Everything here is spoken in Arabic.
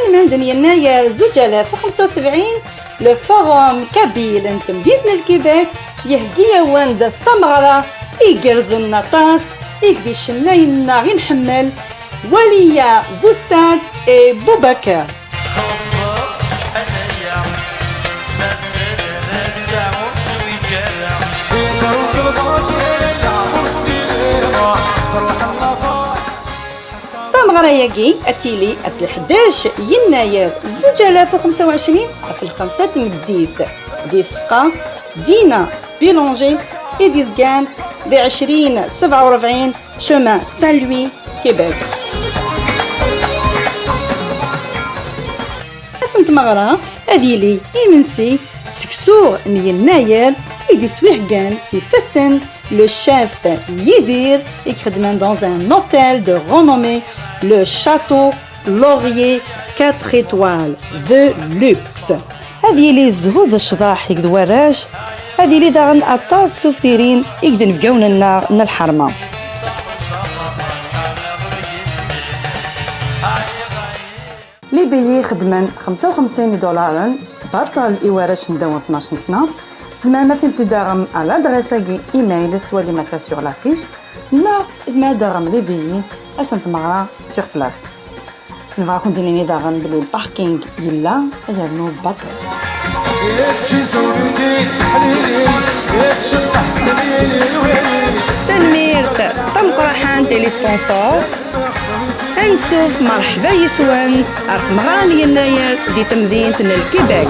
من يناير 2075 لو فوروم كابيل انت مدينة الكيبيك يهدي واند الثمغرة يقرز النطاس يقدي الشناينا غي نحمل وليا فوساد اي بوبكر. غراياكي اتيلي اسل 11 يناير 2025 في الخمسة مديت دي سقا دينا بيلونجي إديسغان ب 2047 شومان سان لوي كيبيك. اسنت مغرا اديلي يمنسي سكسور يناير يدي تويهكان سي فسن le chef Yidir يخدم dans un hôtel de renommée le château Laurier 4 étoiles de luxe. هذه لي زهود الشضاح يقد وراش هذه لي داغن اطاس ثوثيرين يقد نفقاون لنا من الحرمه. لي بيي خدمان 55 دولار بطل إوراش نداو 12 سنه زعما مثلا تداغم على ادريساكي ايميل تولي ماكا سور لافيش لا زعما داغم لي بيي اسنت مغرا سور بلاص نبغى كنديرني داغم بلي الباركينغ يلا يرنو بطل تنميرت طمقرحان تيلي سبونسور انسوف مرحبا يسوان عرف مغراني يناير دي تمدينة الكيبيك.